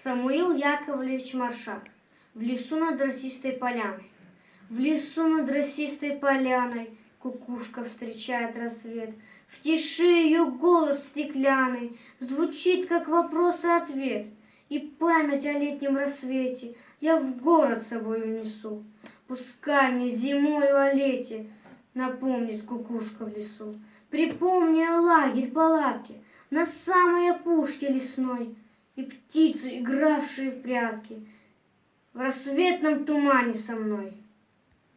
Самуил Яковлевич Маршак. В лесу над росистой поляной. В лесу над росистой поляной кукушка встречает рассвет. В тиши ее голос стеклянный звучит, как вопрос и ответ. И память о летнем рассвете я в город с собой унесу. Пускай мне зимою о лете напомнит кукушка в лесу. Припомни лагерь палатки на самой опушке лесной и птицы, игравшие в прятки в рассветном тумане со мной.